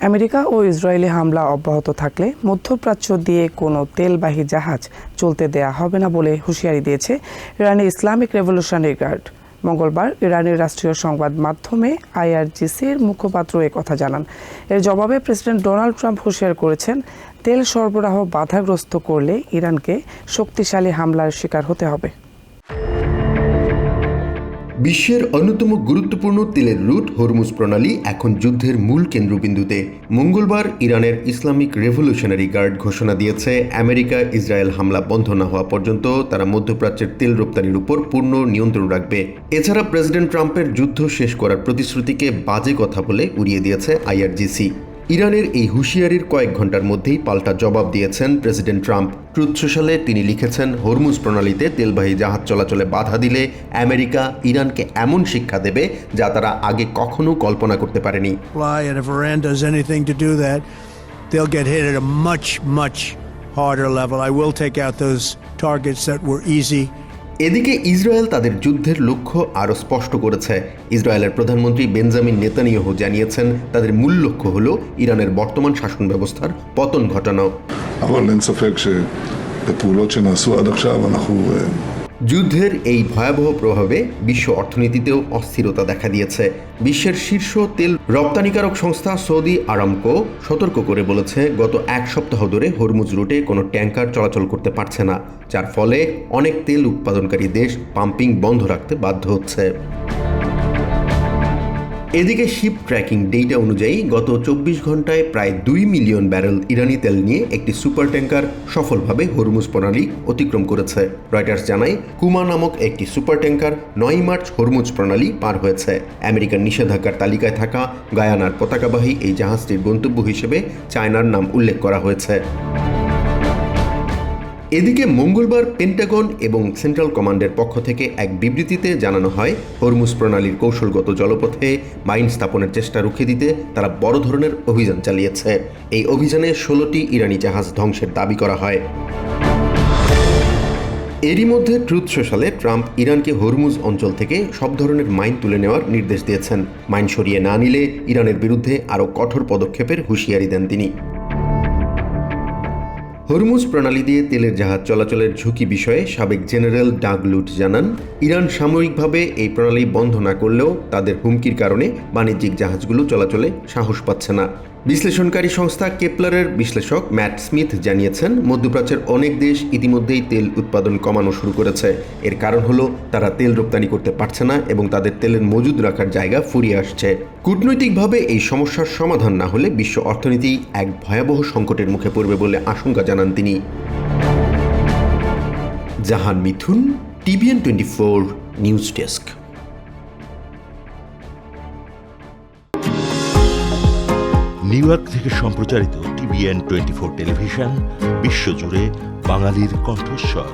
America ও Israeli হামলা অব্যাহত থাকলে মধ্যপ্রাচ্য দিয়ে কোনো তেলবাহী জাহাজ চলতে দেয়া হবে না বলে হুঁশিয়ারি দিয়েছে ইরানের ইসলামিক রেভলিউশনারি গার্ড। মঙ্গলবার ইরানের রাষ্ট্রীয় সংবাদ মাধ্যমে IRGCর মুখপাত্র কথা জানান। এর জবাবে প্রেসিডেন্ট ডোনাল্ড ট্রাম্প হুঁশিয়ার করেছেন, তেল সরবরাহ বাধাগ্রস্ত করলে ইরানকে শক্তিশালী হামলার শিকার হতে হবে। বিশ্বের অন্যতম গুরুত্বপূর্ণ তেলের রুট হরমুজ প্রণালী এখন যুদ্ধের মূল কেন্দ্রবিন্দুতে। মঙ্গলবার ইরানের ইসলামিক রেভলিউশনারি গার্ড ঘোষণা দিয়েছে, আমেরিকা ইসরায়েল হামলা বন্ধ না হওয়া পর্যন্ত তারা মধ্যপ্রাচ্যের তেল রপ্তানির উপর পূর্ণ নিয়ন্ত্রণ রাখবে। এছাড়া প্রেসিডেন্ট ট্রাম্পের যুদ্ধ শেষ করার প্রতিশ্রুতিকে বাজে কথা বলে উড়িয়ে দিয়েছে IRGC। ইরানের এই হুঁশিয়ারির কয়েক ঘন্টার মধ্যেই পাল্টা জবাব দিয়েছেন প্রেসিডেন্ট ট্রাম্প। ট্রুথ সোশ্যালে তিনি লিখেছেন, হরমুজ প্রণালীতে তেলবাহী জাহাজ চলাচলে বাধা দিলে আমেরিকা ইরানকে এমন শিক্ষা দেবে যা তারা আগে কখনো কল্পনা করতে পারেনি। And if Iran does anything to do that, they'll get hit at a much harder level. I will take out those targets that were easy. এদিকে ইসরায়েল তাদের যুদ্ধের লক্ষ্য আরও স্পষ্ট করেছে। ইসরায়েলের প্রধানমন্ত্রী বেঞ্জামিন নেতানিয়াহু জানিয়েছেন, তাদের মূল লক্ষ্য হল ইরানের বর্তমান শাসন ব্যবস্থার পতন ঘটানো। যুদ্ধের এই ভয়াবহ প্রভাবে বিশ্ব অর্থনীতিতেও অস্থিরতা দেখা দিয়েছে। বিশ্বের শীর্ষ তেল রপ্তানিকারক সংস্থা সৌদি আরামকো সতর্ক করে বলেছে, গত এক সপ্তাহ ধরে হরমুজ রুটে কোনো ট্যাঙ্কার চলাচল করতে পারছে না, যার ফলে অনেক তেল উৎপাদনকারী দেশ পাম্পিং বন্ধ রাখতে বাধ্য হচ্ছে। এদিকে শিপ ট্র্যাকিং ডেটা অনুযায়ী গত 24 ঘন্টায় প্রায় 2 মিলিয়ন ব্যারেল ইরানি তেল নিয়ে একটি সুপার ট্যাঙ্কার সফলভাবে হরমুজ প্রণালী অতিক্রম করেছে। রয়টার্স জানায়, কুমা নামক একটি সুপার ট্যাঙ্কার 9 মার্চ হরমুজ প্রণালী পার হয়েছে। আমেরিকার নিষেধাজ্ঞার তালিকায় থাকা গায়ানার পতাকাবাহী এই জাহাজটির গন্তব্য হিসেবে চায়নার নাম উল্লেখ করা হয়েছে। এদিকে মঙ্গলবার পেন্টাগন এবং সেন্ট্রাল কমান্ডের পক্ষ থেকে এক বিবৃতিতে জানানো হয়, হরমুজ প্রণালীর কৌশলগত জলপথে মাইন স্থাপনের চেষ্টা রুখে দিতে তারা বড় ধরনের অভিযান চালিয়েছে। এই অভিযানে 16টি ইরানি জাহাজ ধ্বংসের দাবি করা হয়। এরই মধ্যে ট্রুথ সোশ্যালে ট্রাম্প ইরানকে হরমুজ অঞ্চল থেকে সব ধরনের মাইন তুলে নেওয়ার নির্দেশ দিয়েছেন। মাইন সরিয়ে না নিলে ইরানের বিরুদ্ধে আরও কঠোর পদক্ষেপের হুঁশিয়ারি দেন তিনি। হরমুজ প্রণালী দিয়ে তেলের জাহাজ চলাচলের ঝুঁকি বিষয়ে সাবেক জেনারেল ডাগ লুট জানান, ইরান সাময়িকভাবে এই প্রণালী বন্ধ না করলেও তাদের হুমকির কারণে বাণিজ্যিক জাহাজগুলো চলাচলে সাহস পাচ্ছে না। বিশ্লেষণকারী সংস্থা কেপলারের বিশ্লেষক ম্যাট স্মিথ জানিয়েছেন, মধ্যপ্রাচ্যের অনেক দেশ ইতিমধ্যেই তেল উৎপাদন কমানো শুরু করেছে। এর কারণ হলো তারা তেল রপ্তানি করতে পারছে না এবং তাদের তেলের মজুদ রাখার জায়গা ফুরিয়ে আসছে। কূটনৈতিকভাবে এই সমস্যার সমাধান না হলে বিশ্ব অর্থনীতি এক ভয়াবহ সংকটের মুখে পড়বে বলে আশঙ্কা জানান তিনি। জাহান মিথুন, TVN 24 news desk. New York থেকে সম্প্রচারিত TVN 24 টেলিভিশন বিশ্বজুড়ে বাঙালির কণ্ঠস্বর।